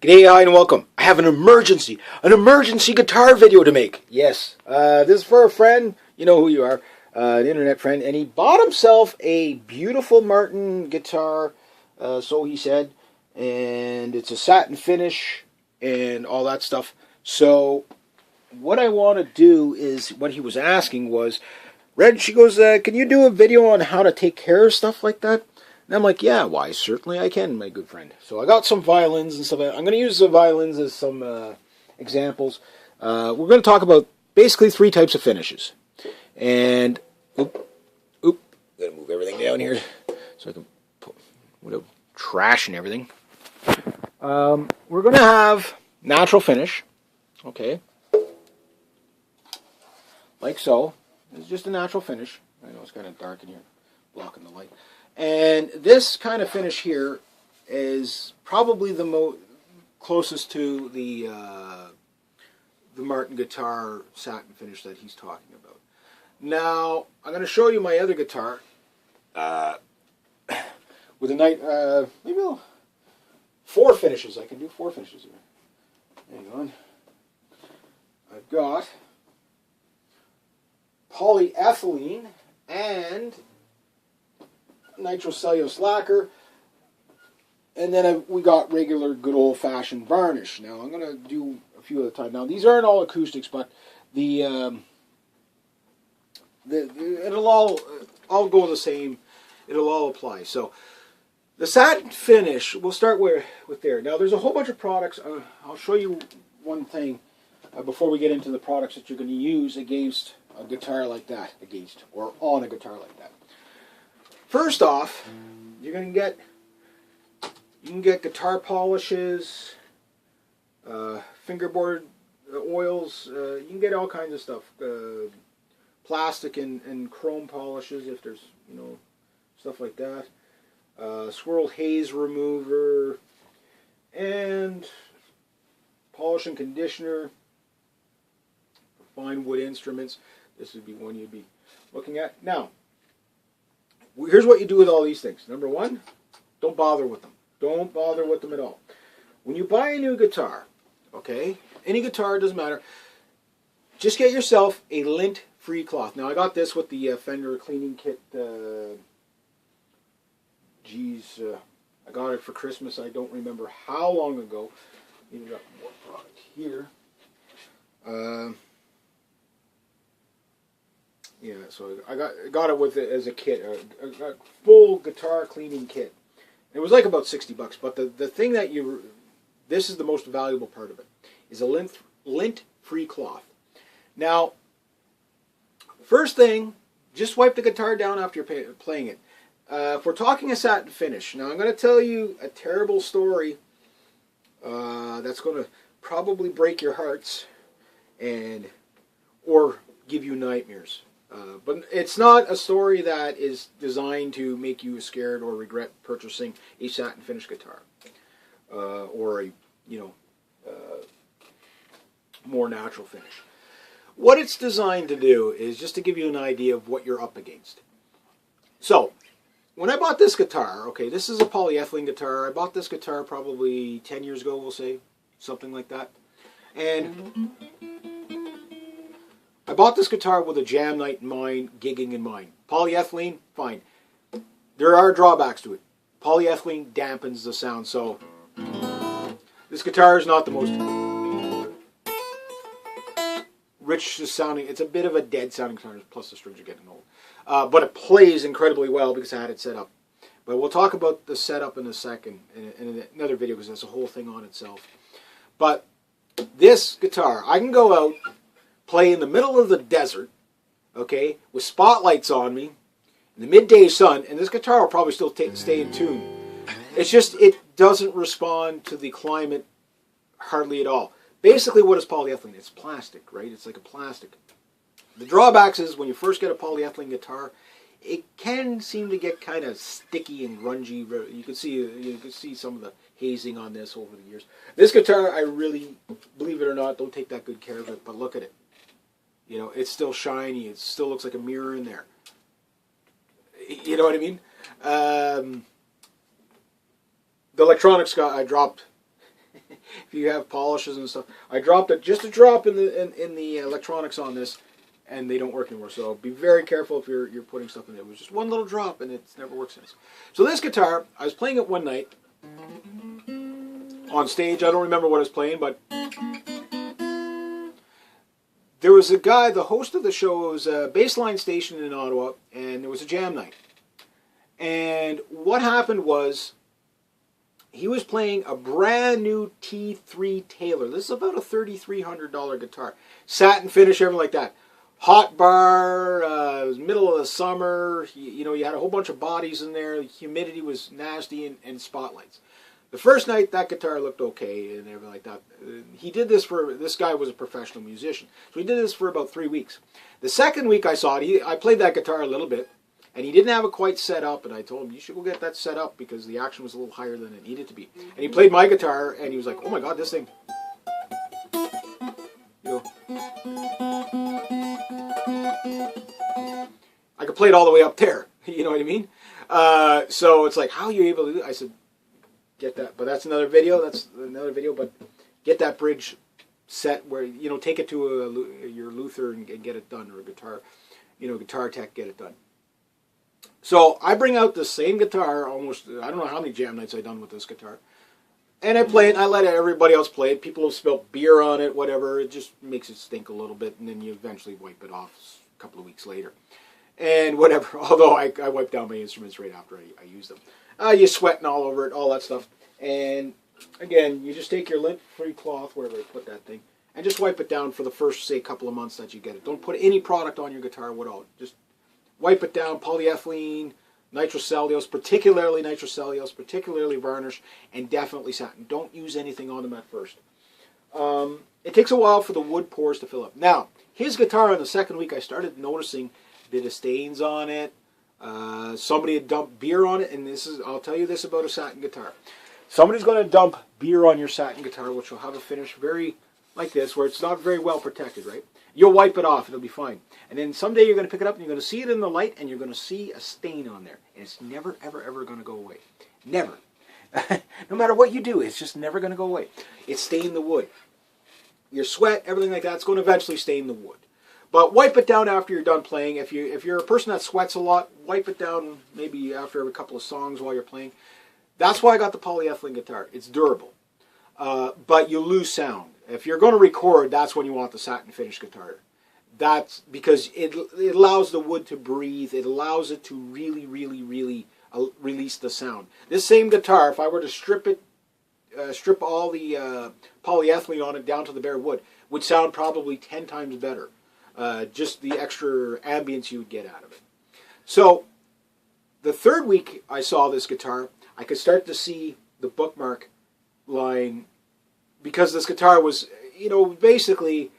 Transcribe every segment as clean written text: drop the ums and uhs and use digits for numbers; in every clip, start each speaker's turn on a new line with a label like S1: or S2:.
S1: G'day, hi, and welcome. I have an emergency guitar video to make. Yes, this is for a friend, you know who you are, an internet friend, and he bought himself a beautiful Martin guitar, so he said, and it's a satin finish and all that stuff. So what I want to do is, what he was asking was, Red, she goes, can you do a video on how to take care of stuff like that? And I'm like, yeah, why, certainly I can, my good friend. So I got some violins and stuff. I'm going to use the violins as some examples. We're going to talk about basically three types of finishes. And, got to move everything down here so I can put without trash and everything. We're going to have natural finish, okay, like so. It's just a natural finish. I know it's kind of dark in here, blocking the light. And this kind of finish here is probably the closest to the Martin guitar satin finish that he's talking about. Now, I'm going to show you my other guitar with a night, maybe four finishes. I can do four finishes here. Hang on. I've got polyethylene and nitrocellulose lacquer, and then we got regular good old-fashioned varnish. Now I'm going to do a few at a time. Now these aren't all acoustics, but it'll all go the same. It'll all apply. So the satin finish, we'll start with there. Now there's a whole bunch of products. I'll show you one thing before we get into the products that you're going to use against a guitar like that, or on a guitar like that. First off, you can get guitar polishes, fingerboard oils. You can get all kinds of stuff, plastic and chrome polishes if there's stuff like that. Swirl haze remover and polish and conditioner. Fine wood instruments. This would be one you'd be looking at now. Here's what you do with all these things. Number one, don't bother with them. Don't bother with them at all. When you buy a new guitar, okay, any guitar, doesn't matter, just get yourself a lint-free cloth. Now, I got this with the Fender cleaning kit. I got it for Christmas. I don't remember how long ago. Even got more product here. Yeah, so I got it with it as a kit, a full guitar cleaning kit. It was like about $60, but the thing that this is the most valuable part of it, is a lint-free cloth. Now, first thing, just wipe the guitar down after you're playing it. If we're talking a satin finish, now I'm going to tell you a terrible story that's going to probably break your hearts or give you nightmares. But it's not a story that is designed to make you scared or regret purchasing a satin finish guitar, or a more natural finish. What it's designed to do is just to give you an idea of what you're up against. So, when I bought this guitar, okay, this is a polyethylene guitar. I bought this guitar probably 10 years ago, we'll say, something like that, and I bought this guitar with a jam night in mind, gigging in mind. Polyethylene, fine. There are drawbacks to it. Polyethylene dampens the sound, so this guitar is not the most rich sounding. It's a bit of a dead sounding guitar, plus the strings are getting old. But it plays incredibly well because I had it set up. But we'll talk about the setup in a second, in another video, because that's a whole thing on itself. But this guitar, I can go out, play in the middle of the desert, okay, with spotlights on me, in the midday sun, and this guitar will probably still stay in tune. It's just, it doesn't respond to the climate hardly at all. Basically, what is polyethylene? It's plastic, right? It's like a plastic. The drawbacks is when you first get a polyethylene guitar, it can seem to get kind of sticky and grungy. You can see some of the hazing on this over the years. This guitar, I really, believe it or not, don't take that good care of it, but look at it. It's still shiny. It still looks like a mirror in there. You know what I mean? The electronics I dropped you have polishes and stuff. I dropped it, just a drop in the electronics on this, and they don't work anymore. So be very careful if you're putting stuff in there. It was just one little drop, and it's never worked since. So this guitar, I was playing it one night on stage. I don't remember what I was playing, but there was a guy, the host of the show. It was a Bassline station in Ottawa, and there was a jam night. And what happened was, he was playing a brand new T3 Taylor. This is about a $3,300 guitar. Satin finish, everything like that. Hot bar, it was middle of the summer. You had a whole bunch of bodies in there. The humidity was nasty, and spotlights. The first night, that guitar looked okay and everything like that. He did this this guy was a professional musician. So he did this for about 3 weeks. The second week I saw it, I played that guitar a little bit. And he didn't have it quite set up, and I told him, you should go get that set up because the action was a little higher than it needed to be. And he played my guitar, and he was like, oh my God, this thing. I could play it all the way up there. You know what I mean? So it's like, how are you able to do it? I said, get that. But that's another video. But get that bridge set where, take it to your Luther and get it done, or a guitar, Guitar Tech, get it done. So I bring out the same guitar almost, I don't know how many jam nights I've done with this guitar. And I play it, and I let everybody else play it. People have spilled beer on it, whatever. It just makes it stink a little bit, and then you eventually wipe it off a couple of weeks later. And whatever, although I wipe down my instruments right after I use them. You're sweating all over it, all that stuff. And again, you just take your lint-free cloth, wherever you put that thing, and just wipe it down for the first, say, couple of months that you get it. Don't put any product on your guitar at all. Just wipe it down, polyethylene, nitrocellulose, particularly varnish, and definitely satin. Don't use anything on them at first. It takes a while for the wood pores to fill up. Now, his guitar on the second week, I started noticing a bit of stains on it. Somebody had dumped beer on it, and I'll tell you this about a satin guitar. Somebody's going to dump beer on your satin guitar, which will have a finish very like this, where it's not very well protected, right? You'll wipe it off, it'll be fine. And then someday you're going to pick it up and you're going to see it in the light, and you're going to see a stain on there. And it's never, ever, ever going to go away. Never. No matter what you do, it's just never going to go away. It stained the wood. Your sweat, everything like that, it's going to eventually stain the wood. But wipe it down after you're done playing. If you're a person that sweats a lot, wipe it down maybe after every couple of songs while you're playing. That's why I got the polyethylene guitar. It's durable. But you lose sound. If you're going to record, that's when you want the satin finish guitar. That's because it allows the wood to breathe. It allows it to really, really, really release the sound. This same guitar, if I were to strip all the polyethylene on it down to the bare wood, would sound probably 10 times better. Just the extra ambience you would get out of it. So the third week I saw this guitar, I could start to see the bookmark line, because this guitar was, basically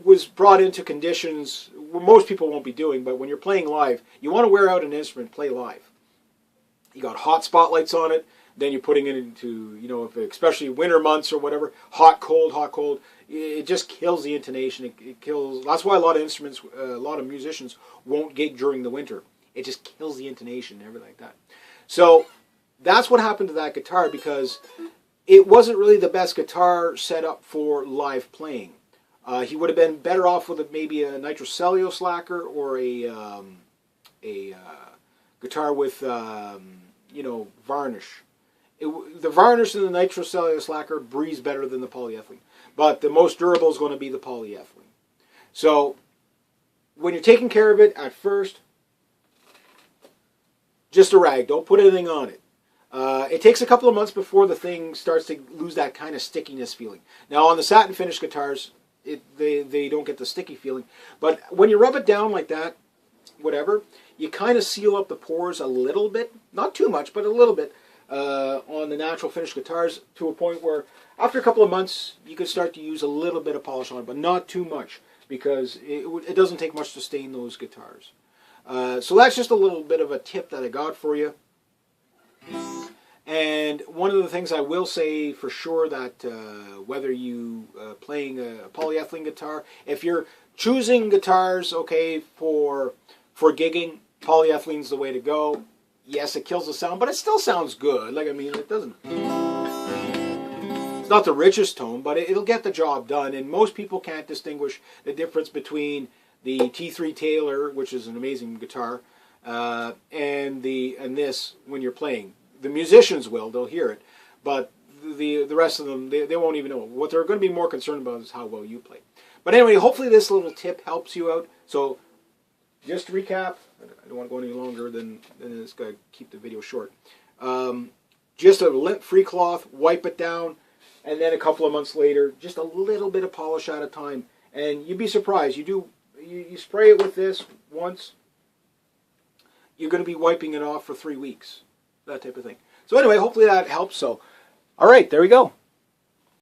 S1: was brought into conditions where most people won't be doing, but when you're playing live, you want to wear out an instrument, play live. You got hot spotlights on it, then you're putting it into, especially winter months or whatever, hot, cold, it just kills the intonation. It kills, that's why a lot of musicians won't gig during the winter. It just kills the intonation and everything like that. So that's what happened to that guitar, because it wasn't really the best guitar set up for live playing. He would have been better off with maybe a nitrocellulose lacquer, or a guitar with varnish. The varnish and the nitrocellulose lacquer breathes better than the polyethylene, but the most durable is going to be the polyethylene. So when you're taking care of it at first, just a rag. Don't put anything on it. It takes a couple of months before the thing starts to lose that kind of stickiness feeling. Now on the satin finish guitars, they don't get the sticky feeling. But when you rub it down like that, whatever, you kind of seal up the pores a little bit. Not too much, but a little bit on the natural finish guitars, to a point where after a couple of months you can start to use a little bit of polish on it, but not too much, because it doesn't take much to stain those guitars. So that's just a little bit of a tip that I got for you. And one of the things I will say for sure, that whether you playing a polyethylene guitar, if you're choosing guitars, okay, for gigging, polyethylene's the way to go. Yes, it kills the sound, but it still sounds good. Like, I mean, it doesn't. It's not the richest tone, but it'll get the job done. And most people can't distinguish the difference between the T3 Taylor, which is an amazing guitar, and this when you're playing. The musicians will; they'll hear it, but the rest of them they won't even know. What they're going to be more concerned about is how well you play. But anyway, hopefully this little tip helps you out. So just to recap, I don't want to go any longer than this guy. Keep the video short. Just a lint-free cloth, wipe it down, and then a couple of months later, just a little bit of polish at a time, and you'd be surprised. You spray it with this once, you're going to be wiping it off for 3 weeks, that type of thing. So anyway, hopefully that helps. So, all right, there we go.